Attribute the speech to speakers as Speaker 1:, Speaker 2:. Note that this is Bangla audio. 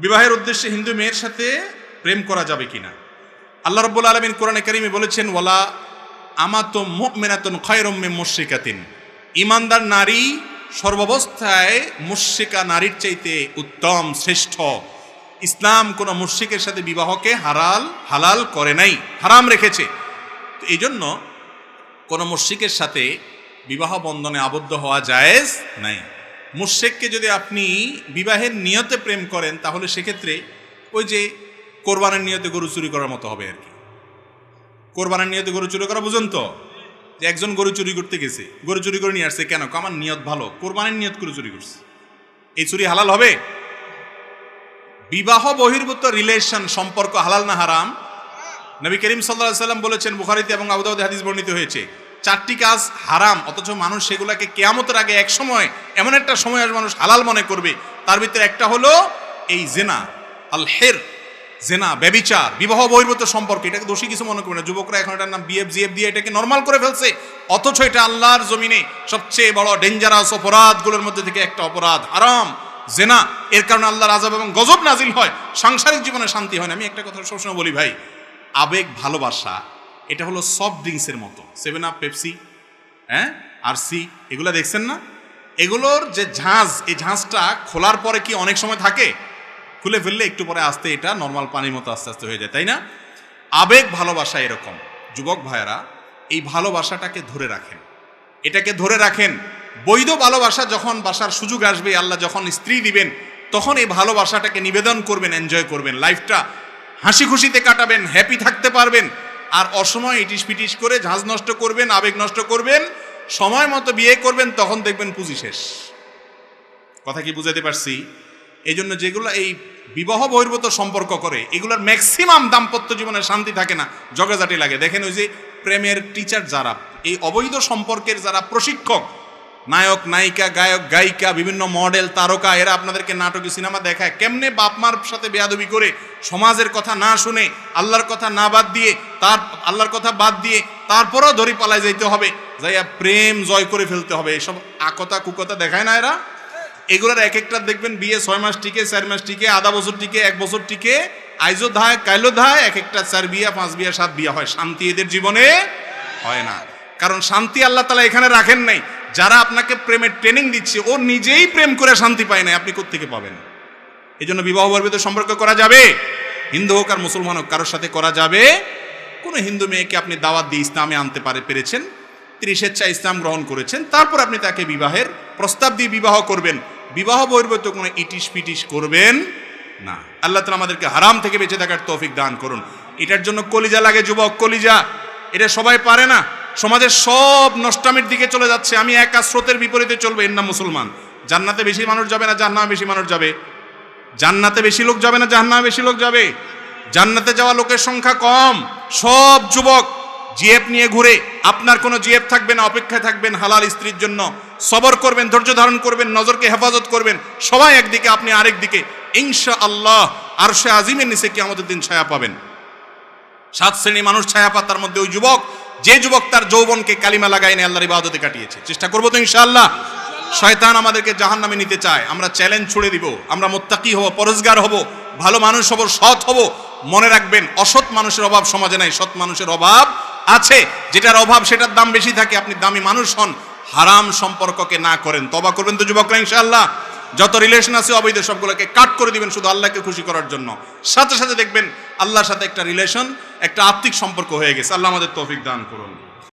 Speaker 1: বিবাহের উদ্দেশ্যে হিন্দু মেয়ের সাথে প্রেম করা যাবে কিনা। আল্লাহ রাব্বুল আলামিন কোরআনে কারিমে বলেছেন, ওয়ালা আমাতুম মুমিনাতুন খায়রুম মিন মুশরিকাতিন, ঈমানদার নারী সর্বাবস্থায় মুশরিকা নারীর চাইতে উত্তম, শ্রেষ্ঠ। ইসলাম কোনো মুশরিকের সাথে বিবাহকে হালাল করে নাই, হারাম রেখেছে। তো এই জন্য কোনো মুশরিকের সাথে বিবাহ বন্ধনে আবদ্ধ হওয়া জায়েজ নাই। মুশরিককে যদি আপনি বিবাহের নিয়তে প্রেম করেন, তাহলে সেক্ষেত্রে ওই যে কোরবানের নিয়তে গরু চুরি করার মতো হবে আর কি। কোরবানের নিয়তে গরু চুরি করা বুঝুন তো, যে একজন গরু চুরি করতে গেছে, গরু চুরি করে নিয়ে আসছে, কেন? আমার নিয়ত ভালো, কোরবানের নিয়ত করে চুরি করছে, এই চুরি হালাল হবে? বিবাহ বহির্ভূত রিলেশন, সম্পর্ক হালাল না হারাম? নবী করিম সাল্লাল্লাহু আলাইহি ওয়াসাল্লাম বলেছেন, বুখারীতে এবং আবু দাউদে হাদিস বর্ণিত হয়েছে, 4টি কাজ হারাম, অথচ মানুষ সেগুলোকে কিয়ামতের আগে এক সময়, এমন একটা সময় আসবে মানুষ হালাল মনে করবে। তার ভিতরে একটা হলো এই জিনা, আল হের, জেনা, ব্যভিচার, বিবাহ বহির্ভূত সম্পর্ক। এটাকে দোষী কিছু মনে করবে না। যুবকরা এখন এটার নাম বিএফ জিএফ দিয়ে এটাকে নর্মাল করে ফেলছে, অথচ এটা আল্লাহর জমিনে সবচেয়ে বড় ডেঞ্জারাস অপরাধগুলোর মধ্যে থেকে একটা অপরাধ, হারাম, জেনা। এর কারণে আল্লাহর আযাব এবং গজব নাজিল হয়, সাংসারিক জীবনে শান্তি হয় না। আমি একটা কথা সবসময় বলি ভাই, আবেগ ভালোবাসা এটা হলো সফট ড্রিঙ্কসের মতো, 7 আপ, পেপসি, আরসি, এগুলো দেখছেন না? এগুলোর যে ঝাঁজ, এই ঝাঁজটা খোলার পরে কি অনেক সময় থাকে? খুলে ফেললে একটু পরে আস্তে এটা নর্মাল পানির মতো আস্তে আস্তে হয়ে যায়, তাই না? আবেগ ভালোবাসা এরকম। যুবক ভাইয়েরা, এই ভালোবাসাটাকে ধরে রাখেন, এটাকে ধরে রাখেন। বৈধ ভালোবাসা যখন বাসার সুযোগ আসবে, আল্লাহ যখন স্ত্রী দিবেন, তখন এই ভালোবাসাটাকে নিবেদন করবেন, এনজয় করবেন, লাইফটা হাসি খুশিতে কাটাবেন, হ্যাপি থাকতে পারবেন। আর অসময় ইটিস পিটিস করে ঝাঁজ নষ্ট করবেন, আবেগ নষ্ট করবেন, সময় মতো বিয়ে করবেন, তখন দেখবেন পুঁজি শেষ। কথা কি বুঝাতে পারছি? এই জন্য যেগুলো এই বিবাহ বহির্ভূত সম্পর্ক করে, এগুলোর ম্যাক্সিমাম দাম্পত্য জীবনে শান্তি থাকে না, ঝগড়াঝাটি লাগে। দেখেন ওই যে প্রেমের টিচার যারা, এই অবৈধ সম্পর্কের যারা প্রশিক্ষক, নায়ক নায়িকা, গায়ক গায়িকা, বিভিন্ন মডেল তারকা, এরা আপনাদেরকে নাটকে সিনেমা দেখায় কেমনে বাপ মার সাথে বেয়াদবি করে, সমাজের কথা না শুনে, আল্লাহর কথা না বাদ দিয়ে, আল্লাহর কথা বাদ দিয়ে তারপরও ধরি পালায় যাইতে হবে, যাইয়া প্রেম জয় করে ফেলতে হবে, এসব আকতা কুকতা দেখায় না এরা। এগুলোর এক একটা দেখবেন বিয়ে 6 মাস টিকে, 4 মাস টিকে, আধা বছর টিকে, 1 বছর টিকে, আইজো ধায় কাইলো ধায়, এক একটা 4 বিয়া, 5 বিয়া, 7 বিয়া হয়। শান্তি এদের জীবনে হয় না, কারণ শান্তি আল্লাহ তাআলা এখানে রাখেন নাই। যারা আপনাকে প্রেমের ট্রেনিং দিচ্ছে, ও নিজেই প্রেম করে শান্তি পায় না, আপনি কোত্থেকে পাবেন? এই জন্য বিবাহ বহির্ভূত সম্পর্ক করা যাবে, হিন্দু হোক আর মুসলমান হোক, কারোর সাথে করা যাবে। কোনো হিন্দু মেয়েকে আপনি দাওয়াত দিয়ে ইসলামে আনতে পেরেছেন, তিনি স্বেচ্ছায় ইসলাম গ্রহণ করেছেন, তারপর আপনি তাকে বিবাহের প্রস্তাব দিয়ে বিবাহ করবেন। বিবাহ বহির্ভূত কোনো ইটিস পিটিস করবেন না। আল্লাহ তাআলা আমাদেরকে হারাম থেকে বেঁচে থাকার তৌফিক দান করুন। এটার জন্য কলিজা লাগে যুবক, কলিজা। এটা সবাই পারে না। সমাজের সব নষ্টামির দিকে চলে যাচ্ছে। আমি একা স্রোতের বিপরীতে চলবো, এর নাম মুসলমান। জান্নাতে বেশি মানুষ যাবে না জাহান্নামে বেশি মানুষ যাবে? জান্নাতে বেশি লোক যাবে না জাহান্নামে বেশি লোক যাবে? জান্নাতে যাওয়া লোকের সংখ্যা কম। সব যুবক জিএফ নিয়ে ঘুরে, আপনার কোনো জিএফ থাকবে না, অপেক্ষায় থাকবেন হালাল স্ত্রীর জন্য। সবর করবেন, ধৈর্য ধারণ করবেন, নজরকে হেফাজত করবেন, সবাই একদিকে, আপনি আরেক দিকে। ইনশাআল্লাহ আরশে আজিমের নিচে কিয়ামতের দিন ছায়া পাবেন। 7 শ্রেণী মানুষ ছায়া পায়, তার মধ্যে ওই যুবক, যে যুবক তার যৌবনকে কালিমা লাগায় নিয়ে আল্লাহর ইবাদতে কাটিয়েছে। চেষ্টা করবো তো ইনশাআল্লাহ। শয়তান আমাদেরকে জাহান্নামে নিতে চায়, আমরা চ্যালেঞ্জ ছুড়ে দিব। আমরা মুত্তাকি হব, পরেজগার হব, ভালো মানুষ হব, সৎ হব। মনে রাখবেন, অসৎ মানুষের অভাব সমাজে নাই, সৎ মানুষের অভাব আছে। যেটার অভাব সেটার দাম বেশি থাকে। আপনি দামি মানুষ হন, হারাম সম্পর্ককে না করেন। তওবা করবেন তো যুবকরা ইনশাআল্লাহ। যত রিলেশন আছে অবৈধ, সবগুলোকে কাট করে দিবেন শুধু আল্লাহকে খুশি করার জন্য। সাথে সাথে দেখবেন আল্লাহর সাথে একটা রিলেশন, একটা আত্মিক সম্পর্ক হয়ে গেছে। আল্লাহ আমাদের তৌফিক দান করুন।